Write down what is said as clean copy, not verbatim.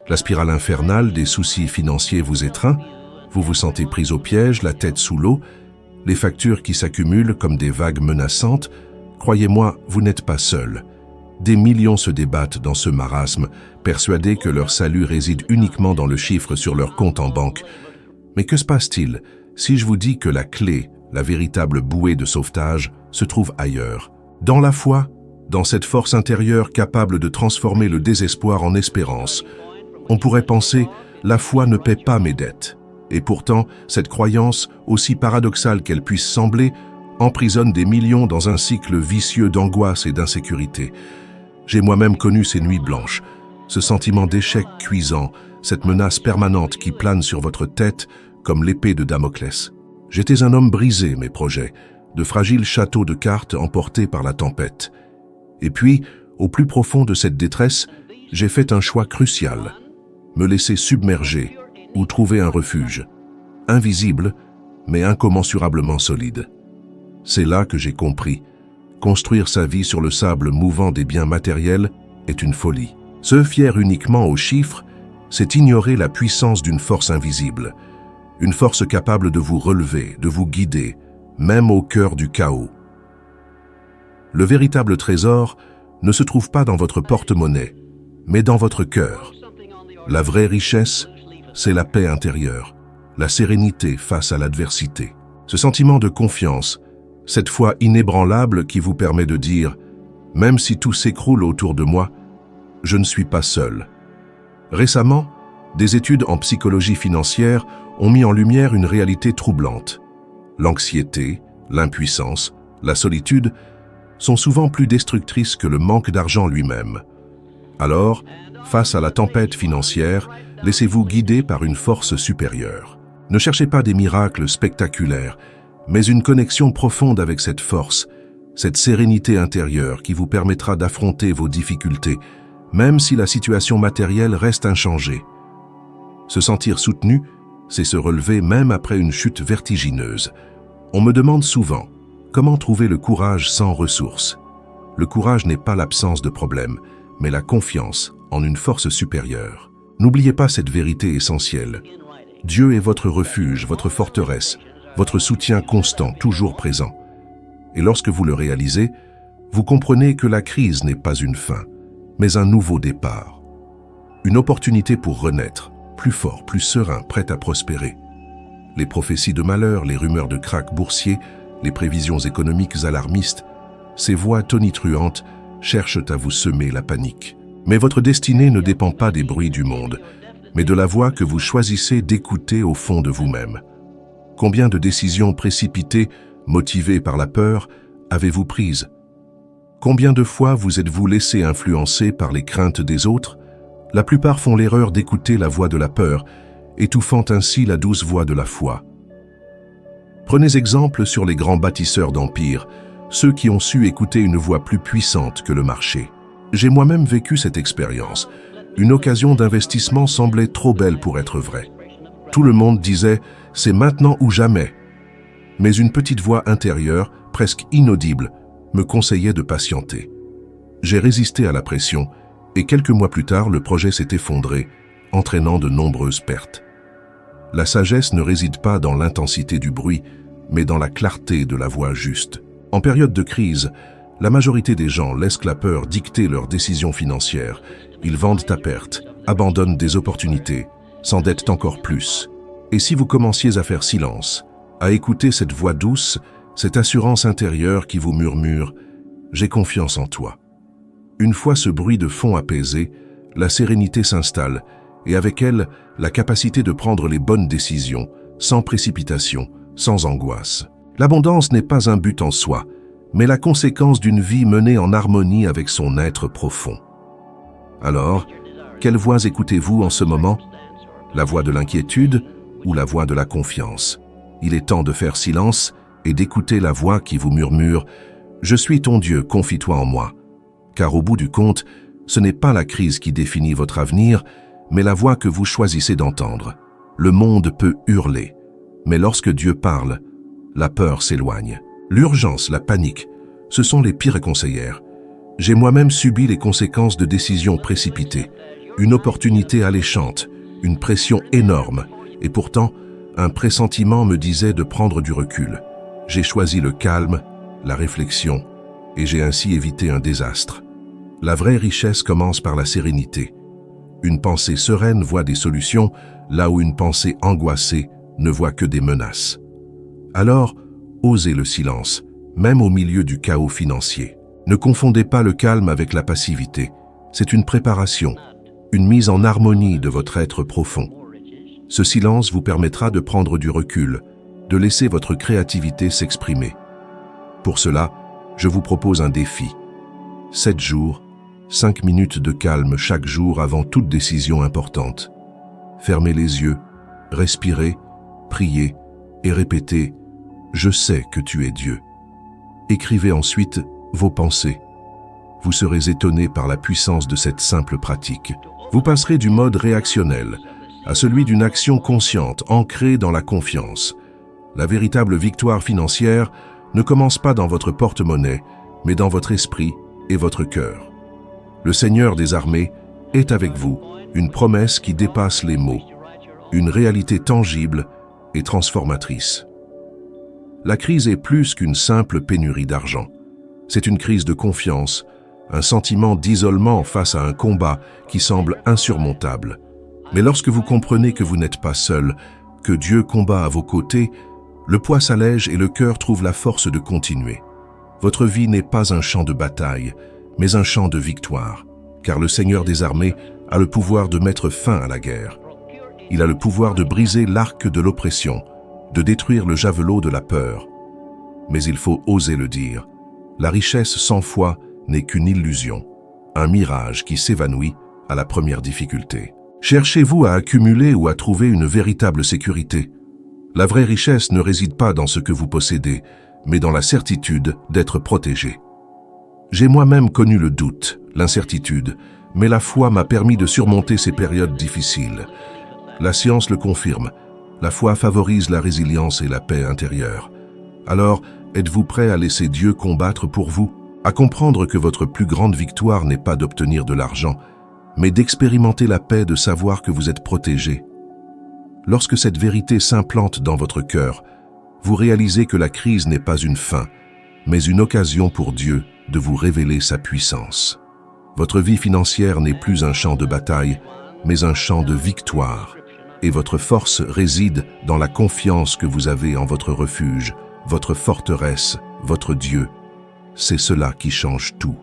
La spirale infernale des soucis financiers vous étreint, vous vous sentez pris au piège, la tête sous l'eau, les factures qui s'accumulent comme des vagues menaçantes. Croyez-moi, vous n'êtes pas seul. Des millions se débattent dans ce marasme, persuadés que leur salut réside uniquement dans le chiffre sur leur compte en banque. Mais que se passe-t-il si je vous dis que la clé, la véritable bouée de sauvetage, se trouve ailleurs? Dans la foi, dans cette force intérieure capable de transformer le désespoir en espérance. On pourrait penser, la foi ne paie pas mes dettes. Et pourtant, cette croyance, aussi paradoxale qu'elle puisse sembler, emprisonne des millions dans un cycle vicieux d'angoisse et d'insécurité. J'ai moi-même connu ces nuits blanches, ce sentiment d'échec cuisant, cette menace permanente qui plane sur votre tête comme l'épée de Damoclès. J'étais un homme brisé, mes projets, de fragiles châteaux de cartes emportés par la tempête. Et puis, au plus profond de cette détresse, j'ai fait un choix crucial. Me laisser submerger ou trouver un refuge. Invisible, mais incommensurablement solide. C'est là que j'ai compris. Construire sa vie sur le sable mouvant des biens matériels est une folie. Se fier uniquement aux chiffres, c'est ignorer la puissance d'une force invisible. Une force capable de vous relever, de vous guider, même au cœur du chaos. Le véritable trésor ne se trouve pas dans votre porte-monnaie, mais dans votre cœur. La vraie richesse, c'est la paix intérieure, la sérénité face à l'adversité. Ce sentiment de confiance, cette foi inébranlable qui vous permet de dire « Même si tout s'écroule autour de moi, je ne suis pas seul ». Récemment, des études en psychologie financière ont mis en lumière une réalité troublante. L'anxiété, l'impuissance, la solitude sont souvent plus destructrices que le manque d'argent lui-même. Alors, face à la tempête financière, laissez-vous guider par une force supérieure. Ne cherchez pas des miracles spectaculaires, mais une connexion profonde avec cette force, cette sérénité intérieure qui vous permettra d'affronter vos difficultés, même si la situation matérielle reste inchangée. Se sentir soutenu, c'est se relever même après une chute vertigineuse. On me demande souvent, comment trouver le courage sans ressources? Le courage n'est pas l'absence de problème, mais la confiance en une force supérieure. N'oubliez pas cette vérité essentielle. Dieu est votre refuge, votre forteresse, votre soutien constant, toujours présent. Et lorsque vous le réalisez, vous comprenez que la crise n'est pas une fin, mais un nouveau départ. Une opportunité pour renaître, plus fort, plus serein, prêt à prospérer. Les prophéties de malheur, les rumeurs de krach boursier, les prévisions économiques alarmistes, ces voix tonitruantes cherchent à vous semer la panique. Mais votre destinée ne dépend pas des bruits du monde, mais de la voix que vous choisissez d'écouter au fond de vous-même. Combien de décisions précipitées, motivées par la peur, avez-vous prises? Combien de fois vous êtes-vous laissé influencer par les craintes des autres? La plupart font l'erreur d'écouter la voix de la peur, étouffant ainsi la douce voix de la foi. Prenez exemple sur les grands bâtisseurs d'empires, ceux qui ont su écouter une voix plus puissante que le marché. J'ai moi-même vécu cette expérience. Une occasion d'investissement semblait trop belle pour être vraie. Tout le monde disait « c'est maintenant ou jamais ». Mais une petite voix intérieure, presque inaudible, me conseillait de patienter. J'ai résisté à la pression et quelques mois plus tard, le projet s'est effondré, entraînant de nombreuses pertes. La sagesse ne réside pas dans l'intensité du bruit, mais dans la clarté de la voix juste. En période de crise, la majorité des gens laissent la peur dicter leurs décisions financières. Ils vendent à perte, abandonnent des opportunités, s'endettent encore plus. Et si vous commenciez à faire silence, à écouter cette voix douce, cette assurance intérieure qui vous murmure « J'ai confiance en toi ». Une fois ce bruit de fond apaisé, la sérénité s'installe et avec elle, la capacité de prendre les bonnes décisions, sans précipitation, sans angoisse. L'abondance n'est pas un but en soi, mais la conséquence d'une vie menée en harmonie avec son être profond. Alors, quelle voix écoutez-vous en ce moment? La voix de l'inquiétude ou la voix de la confiance? Il est temps de faire silence et d'écouter la voix qui vous murmure « Je suis ton Dieu, confie-toi en moi ». Car au bout du compte, ce n'est pas la crise qui définit votre avenir, mais la voix que vous choisissez d'entendre. Le monde peut hurler, mais lorsque Dieu parle, la peur s'éloigne. L'urgence, la panique, ce sont les pires conseillères. J'ai moi-même subi les conséquences de décisions précipitées. Une opportunité alléchante, une pression énorme, et pourtant, un pressentiment me disait de prendre du recul. J'ai choisi le calme, la réflexion, et j'ai ainsi évité un désastre. La vraie richesse commence par la sérénité. Une pensée sereine voit des solutions, là où une pensée angoissée ne voit que des menaces. Alors, osez le silence, même au milieu du chaos financier. Ne confondez pas le calme avec la passivité. C'est une préparation, une mise en harmonie de votre être profond. Ce silence vous permettra de prendre du recul, de laisser votre créativité s'exprimer. Pour cela, je vous propose un défi. 7 jours, 5 minutes de calme chaque jour avant toute décision importante. Fermez les yeux, respirez, priez et répétez « Je sais que tu es Dieu ». Écrivez ensuite vos pensées. Vous serez étonné par la puissance de cette simple pratique. Vous passerez du mode réactionnel à celui d'une action consciente, ancrée dans la confiance. La véritable victoire financière ne commence pas dans votre porte-monnaie, mais dans votre esprit et votre cœur. Le Seigneur des armées est avec vous, une promesse qui dépasse les mots, une réalité tangible et transformatrice. La crise est plus qu'une simple pénurie d'argent. C'est une crise de confiance, un sentiment d'isolement face à un combat qui semble insurmontable. Mais lorsque vous comprenez que vous n'êtes pas seul, que Dieu combat à vos côtés, le poids s'allège et le cœur trouve la force de continuer. Votre vie n'est pas un champ de bataille, mais un champ de victoire, car le Seigneur des armées a le pouvoir de mettre fin à la guerre. Il a le pouvoir de briser l'arc de l'oppression, de détruire le javelot de la peur. Mais il faut oser le dire. La richesse sans foi n'est qu'une illusion, un mirage qui s'évanouit à la première difficulté. Cherchez-vous à accumuler ou à trouver une véritable sécurité? La vraie richesse ne réside pas dans ce que vous possédez, mais dans la certitude d'être protégé. J'ai moi-même connu le doute, l'incertitude, mais la foi m'a permis de surmonter ces périodes difficiles. La science le confirme, la foi favorise la résilience et la paix intérieure. Alors, êtes-vous prêt à laisser Dieu combattre pour vous? À comprendre que votre plus grande victoire n'est pas d'obtenir de l'argent, mais d'expérimenter la paix de savoir que vous êtes protégé. Lorsque cette vérité s'implante dans votre cœur, vous réalisez que la crise n'est pas une fin, mais une occasion pour Dieu de vous révéler sa puissance. Votre vie financière n'est plus un champ de bataille, mais un champ de victoire. Et votre force réside dans la confiance que vous avez en votre refuge, votre forteresse, votre Dieu. C'est cela qui change tout.